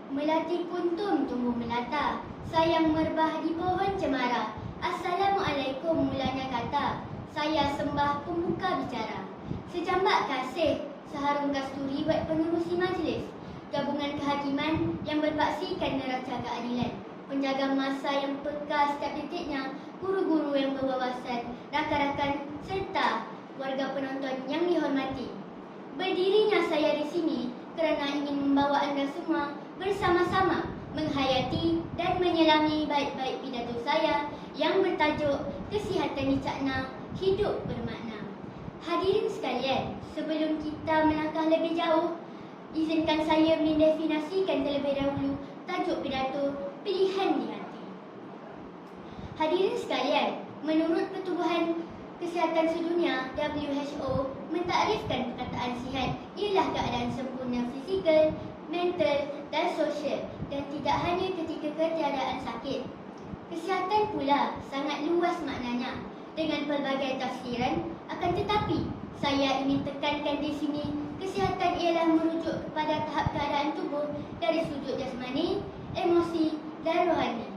Melati kuntum tumbuh melata, sayang merbah di pohon cemara. Assalamualaikum mulanya kata, saya sembah pembuka bicara. Sejambak kasih, seharung kasturi buat pengerusi majlis. Gabungan kehakiman yang berpaksikan neraca keadilan. Penjaga masa yang peka setiap detiknya, guru-guru yang berwawasan, rakan-rakan serta warga penonton yang dihormati. Berdirinya saya di sini kerana ingin membawa anda semua bersama-sama menghayati dan menyelami baik-baik pidato saya yang bertajuk Kesihatan Dicakna, Hidup Bermakna. Hadirin sekalian, sebelum kita melangkah lebih jauh, izinkan saya mendefinisikan terlebih dahulu tajuk pidato Pilihan di Hati. Hadirin sekalian, menurut Pertubuhan Kesihatan Sedunia WHO mentakrifkan perkataan sihat ialah keadaan sempurna fizikal, mental dan sosial dan tidak hanya ketika ketiadaan sakit. Kesihatan pula sangat luas maknanya dengan pelbagai tafsiran, akan tetapi saya ingin tekankan di sini kesihatan ialah merujuk kepada tahap keadaan tubuh dari sudut jasmani, emosi dan rohani.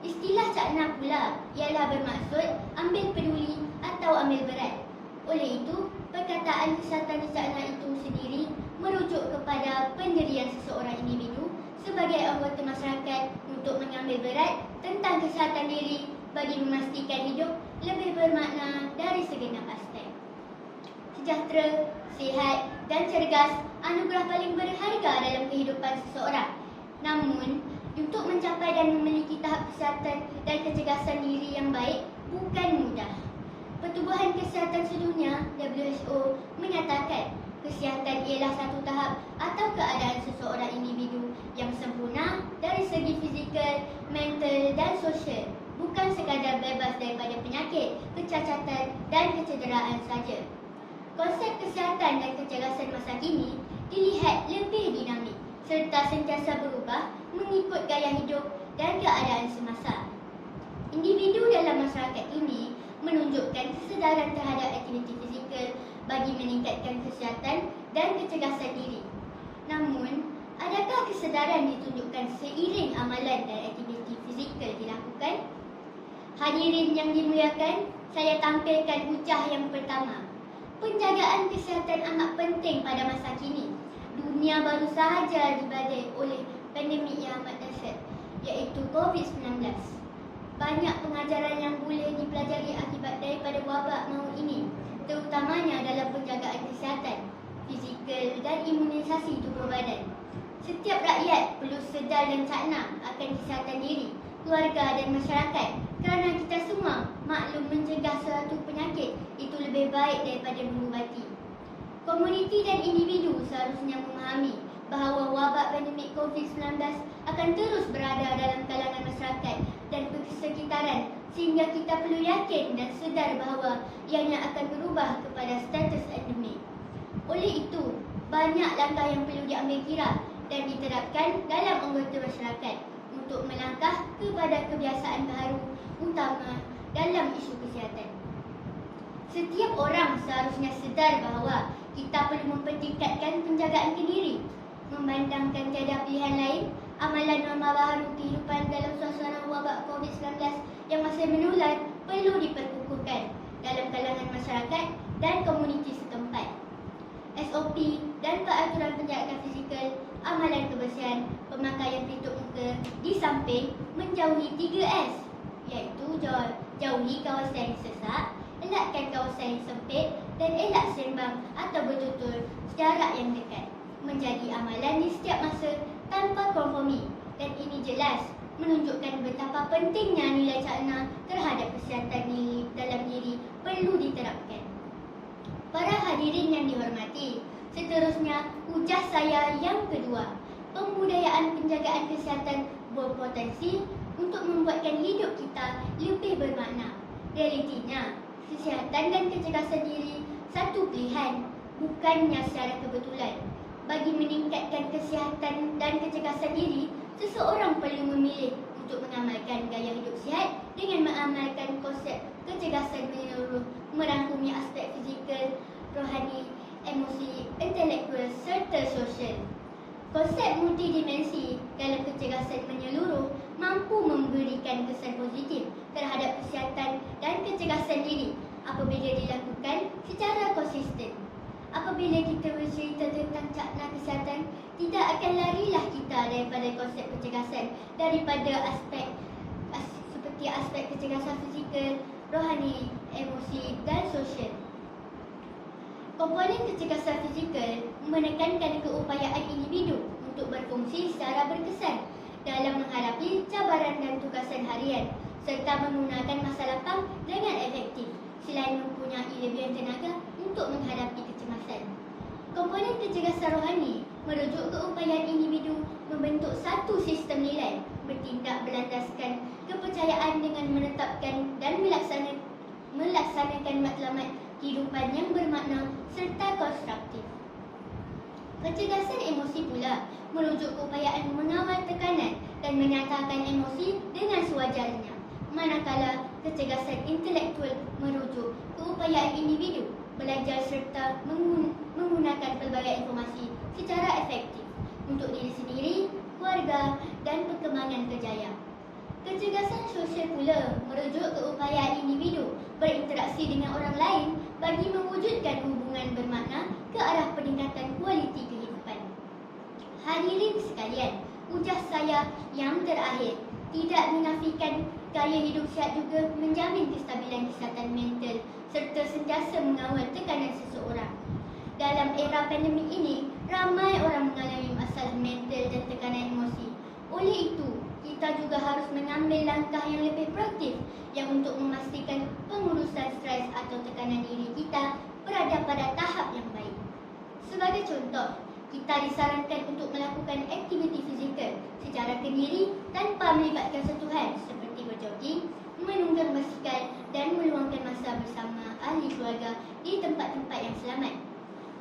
Istilah cakna pula ialah bermaksud ambil peduli atau ambil berat. Oleh itu, perkataan kesihatan dicakna itu sendiri merujuk kepada pendirian seseorang individu sebagai anggota masyarakat untuk mengambil berat tentang kesihatan diri bagi memastikan hidup lebih bermakna dari segenap aspek. Sejahtera, sihat dan cergas anugerah paling berharga dalam kehidupan seseorang. Namun, untuk mencapai dan memiliki tahap kesihatan dan kecergasan diri yang baik bukan mudah. Pertubuhan Kesihatan Sedunia WHO menyatakan kesihatan ialah satu tahap atau keadaan seseorang individu yang sempurna dari segi fizikal, mental dan sosial, bukan sekadar bebas daripada penyakit, kecacatan dan kecederaan saja. Konsep kesihatan dan kecergasan masa kini dilihat lebih dinamik serta sentiasa berubah mengikut gaya hidup dan keadaan semasa. Individu dalam masyarakat ini menunjukkan kesedaran terhadap aktiviti fizikal bagi meningkatkan kesihatan dan kecergasan diri. Namun, adakah kesedaran ditunjukkan seiring amalan dan aktiviti fizikal dilakukan? Hadirin yang dimuliakan, saya tampilkan hujah yang pertama. Penjagaan kesihatan amat penting pada masa kini. Dunia baru sahaja dibadai oleh pandemik yang amat dahsyat, iaitu COVID-19. Banyak pengajaran yang boleh dipelajari akibat daripada wabak maut ini, terutamanya dalam penjagaan kesihatan fizikal dan imunisasi tubuh badan. Setiap rakyat perlu sedar dan cakna akan kesihatan diri, keluarga dan masyarakat kerana kita semua maklum mencegah suatu penyakit itu lebih baik daripada mengubati. Komuniti dan individu seharusnya memahami bahawa wabak pandemik COVID-19 akan terus berada dalam kalangan masyarakat dan persekitaran sehingga kita perlu yakin dan sedar bahawa ianya akan berubah kepada status endemik. Oleh itu, banyak langkah yang perlu diambil kira dan diterapkan dalam anggota masyarakat untuk melangkah kepada kebiasaan baru utama dalam isu kesihatan. Setiap orang seharusnya sedar bahawa kita perlu mempertingkatkan penjagaan diri, memandangkan tiada pilihan lain. Amalan norma baharu kehidupan dalam suasana wabak COVID-19 yang masih menular perlu diperkukuhkan dalam kalangan masyarakat dan komuniti setempat. SOP dan peraturan penjagaan fizikal, amalan kebersihan, pemakaian pelitup muka di samping menjauhi 3S, iaitu jauhi kawasan yang sesak, elakkan kawasan yang sempit dan elak sembang atau bertutur jarak yang dekat menjadi amalan di setiap masa tanpa kompromi, dan ini jelas menunjukkan betapa pentingnya nilai cakna terhadap kesihatan diri dalam diri perlu diterapkan. Para hadirin yang dihormati, seterusnya hujah saya yang kedua. Pembudayaan penjagaan kesihatan berpotensi untuk membuatkan hidup kita lebih bermakna. Realitinya, kesihatan dan kecergasan diri satu pilihan, bukannya secara kebetulan. Bagi meningkatkan kesihatan dan kecergasan diri, seseorang perlu memilih untuk mengamalkan gaya hidup sihat dengan mengamalkan konsep kecergasan menyeluruh, merangkumi aspek fizikal, rohani, emosi, intelektual serta sosial. Konsep multidimensi dalam kecergasan menyeluruh mampu memberikan kesan positif terhadap kesihatan dan kecergasan diri apabila dilakukan secara konsisten. Apabila kita bercerita tentang cakna kesihatan, tidak akan larilah kita daripada konsep kecergasan daripada seperti aspek kecergasan fizikal, rohani, emosi dan sosial. Komponen kecergasan fizikal menekankan keupayaan individu untuk berfungsi secara berkesan dalam menghadapi cabaran dan tugasan harian serta menggunakan masa lapang dengan efektif selain mempunyai lebihan tenaga untuk menghadapi kecemasan. Komponen kecergasan rohani merujuk keupayaan individu membentuk satu sistem nilai bertindak berlandaskan kepercayaan dengan menetapkan dan melaksanakan matlamat kehidupan yang bermakna serta konstruktif. Kecergasan emosi pula merujuk keupayaan mengawal tekanan dan menyatakan emosi dengan sewajarnya. Manakala kecergasan intelektual merujuk keupayaan individu belajar serta menggunakan pelbagai informasi secara efektif untuk diri sendiri, keluarga dan perkembangan kejayaan. Kecergasan sosial pula merujuk keupayaan individu berinteraksi dengan orang lain bagi mewujudkan hubungan bermakna ke arah peningkatan kualiti kehidupan. Hadirin sekalian, ujar saya yang terakhir tidak menafikan gaya hidup sihat juga menjamin kestabilan kesihatan mental serta sentiasa mengawal tekanan seseorang. Dalam era pandemik ini, ramai orang mengalami masalah mental dan tekanan emosi. Oleh itu, kita juga harus mengambil langkah yang lebih proaktif yang untuk memastikan pengurusan stres atau tekanan diri kita berada pada tahap yang baik. Sebagai contoh, kita disarankan untuk melakukan aktiviti fizikal secara kendiri tanpa melibatkan sentuhan seperti berjogging, menunggang basikal dan meluangkan masa bersama ahli keluarga di tempat-tempat yang selamat.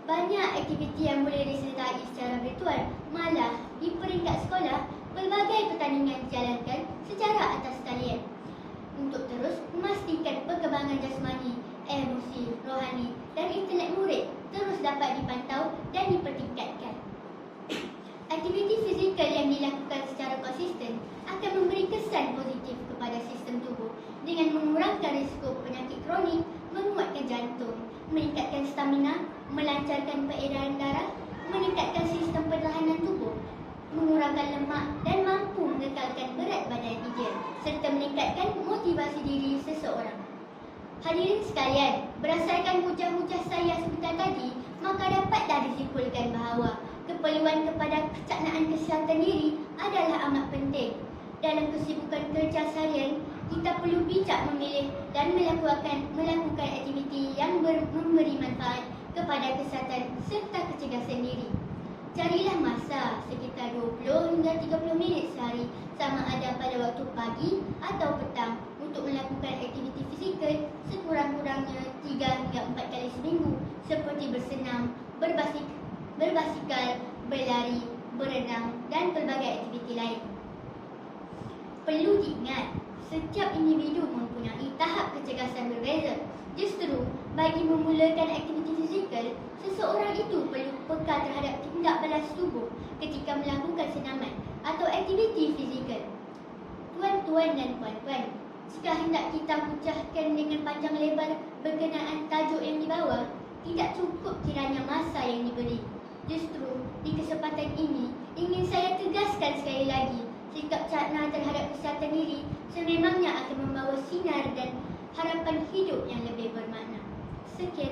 Banyak aktiviti yang boleh disertai secara virtual, malah di peringkat sekolah, pelbagai pertandingan dijalankan secara atas talian untuk terus memastikan perkembangan jasmani, emosi, rohani dan intelek murid terus dapat dipantau dan dipertingkatkan. Aktiviti fizikal yang dilakukan secara konsisten akan memberi kesan positif kepada sistem tubuh dengan mengurangkan risiko penyakit kronik, menguatkan jantung, meningkatkan stamina, melancarkan peredaran darah, meningkatkan sistem pertahanan tubuh, mengurangkan lemak dan mampu mengekalkan berat badan ideal serta meningkatkan motivasi diri seseorang. Hadirin sekalian, berdasarkan hujah-hujah saya sebentar tadi, maka dapatlah disimpulkan bahawa keperluan kepada kecaknaan kesihatan diri adalah amat penting. Dalam kesibukan kerja seharian, kita perlu bijak memilih dan melakukan aktiviti yang memberi manfaat kepada kesihatan serta kecergasan diri. Carilah masa sekitar 20 hingga 30 minit sehari sama ada pada waktu pagi atau petang untuk melakukan aktiviti fizikal sekurang-kurangnya 3 hingga 4 kali seminggu seperti bersenam, berbasikal, berlari, berenang dan pelbagai aktiviti lain. Perlu diingat, setiap individu mempunyai tahap kecergasan berbeza. Justru, bagi memulakan aktiviti fizikal, seseorang itu perlu peka terhadap tindak balas tubuh ketika melakukan senaman atau aktiviti fizikal. Tuan-tuan dan puan-puan, jika hendak kita hujahkan dengan panjang lebar berkenaan tajuk yang dibawa, tidak cukup kiranya masa yang diberi. Justru, di kesempatan ini, ingin saya tegaskan sekali lagi, sikap cakna terhadap kesihatan diri sememangnya akan membawa sinar dan harapan hidup yang lebih bermakna. Sekian